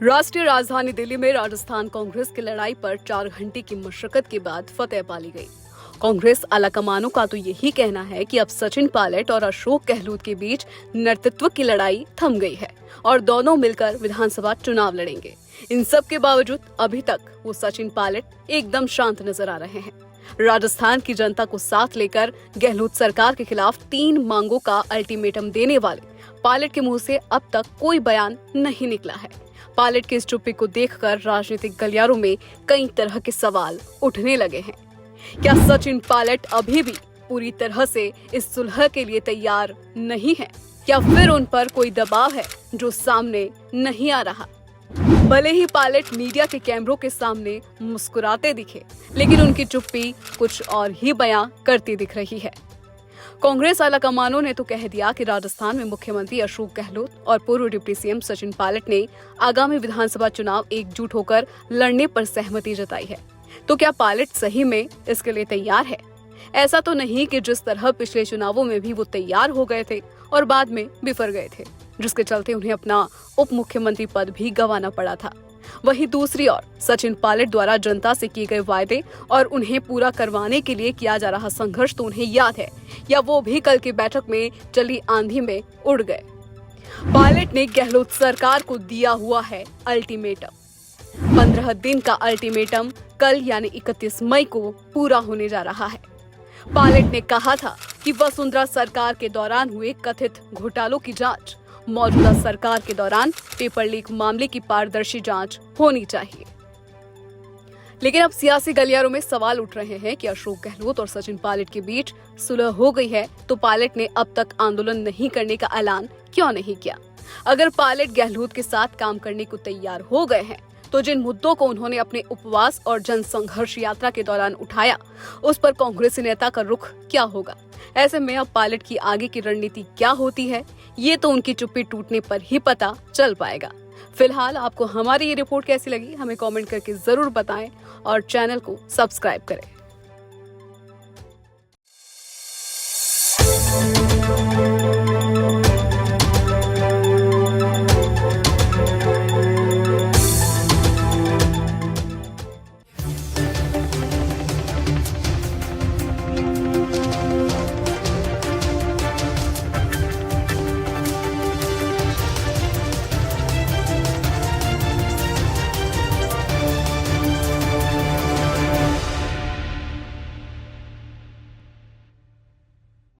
राष्ट्रीय राजधानी दिल्ली में राजस्थान कांग्रेस की लड़ाई पर 4 घंटे की मशक्कत के बाद फतेह पा ली गई। कांग्रेस आलाकमानों का तो यही कहना है कि अब सचिन पायलट और अशोक गहलोत के बीच नेतृत्व की लड़ाई थम गई है और दोनों मिलकर विधानसभा चुनाव लड़ेंगे। इन सब के बावजूद अभी तक वो सचिन पायलट एकदम शांत नजर आ रहे हैं। राजस्थान की जनता को साथ लेकर गहलोत सरकार के खिलाफ 3 मांगों का अल्टीमेटम देने वाले पायलट के मुंह से अब तक कोई बयान नहीं निकला है। पायलट की इस चुप्पी को देखकर राजनीतिक गलियारों में कई तरह के सवाल उठने लगे हैं। क्या सचिन पायलट अभी भी पूरी तरह से इस सुलह के लिए तैयार नहीं है? क्या फिर उन पर कोई दबाव है जो सामने नहीं आ रहा? भले ही पायलट मीडिया के कैमरों के सामने मुस्कुराते दिखे, लेकिन उनकी चुप्पी कुछ और ही बयां करती दिख रही है। कांग्रेस आलाकमानों ने तो कह दिया कि राजस्थान में मुख्यमंत्री अशोक गहलोत और पूर्व डिप्टी सीएम सचिन पायलट ने आगामी विधानसभा चुनाव एकजुट होकर लड़ने पर सहमति जताई है। तो क्या पायलट सही में इसके लिए तैयार है? ऐसा तो नहीं कि जिस तरह पिछले चुनावों में भी वो तैयार हो गए थे और बाद में बिफर गए थे, जिसके चलते उन्हें अपना उप मुख्यमंत्री पद भी गंवाना पड़ा था। वहीं दूसरी ओर सचिन पायलट द्वारा जनता से किए गए वायदे और उन्हें पूरा करवाने के लिए किया जा रहा संघर्ष तो उन्हें याद है, या वो भी कल की बैठक में चली आंधी में उड़ गए। पायलट ने गहलोत सरकार को दिया हुआ है अल्टीमेटम। 15 दिन का अल्टीमेटम कल यानी 31 मई को पूरा होने जा रहा है। पायलट ने कहा था कि वसुंधरा सरकार के दौरान हुए कथित घोटालों की जांच मौजूदा सरकार के दौरान पेपर लीक मामले की पारदर्शी जांच होनी चाहिए। लेकिन अब सियासी गलियारों में सवाल उठ रहे हैं कि अशोक गहलोत और सचिन पायलट के बीच सुलह हो गई है तो पायलट ने अब तक आंदोलन नहीं करने का ऐलान क्यों नहीं किया? अगर पायलट गहलोत के साथ काम करने को तैयार हो गए हैं तो जिन मुद्दों को उन्होंने अपने उपवास और जन संघर्ष यात्रा के दौरान उठाया, उस पर कांग्रेसी नेता का रुख क्या होगा? ऐसे में अब पायलट की आगे की रणनीति क्या होती है, ये तो उनकी चुप्पी टूटने पर ही पता चल पाएगा। फिलहाल आपको हमारी ये रिपोर्ट कैसी लगी, हमें कमेंट करके जरूर बताएं और चैनल को सब्सक्राइब करें।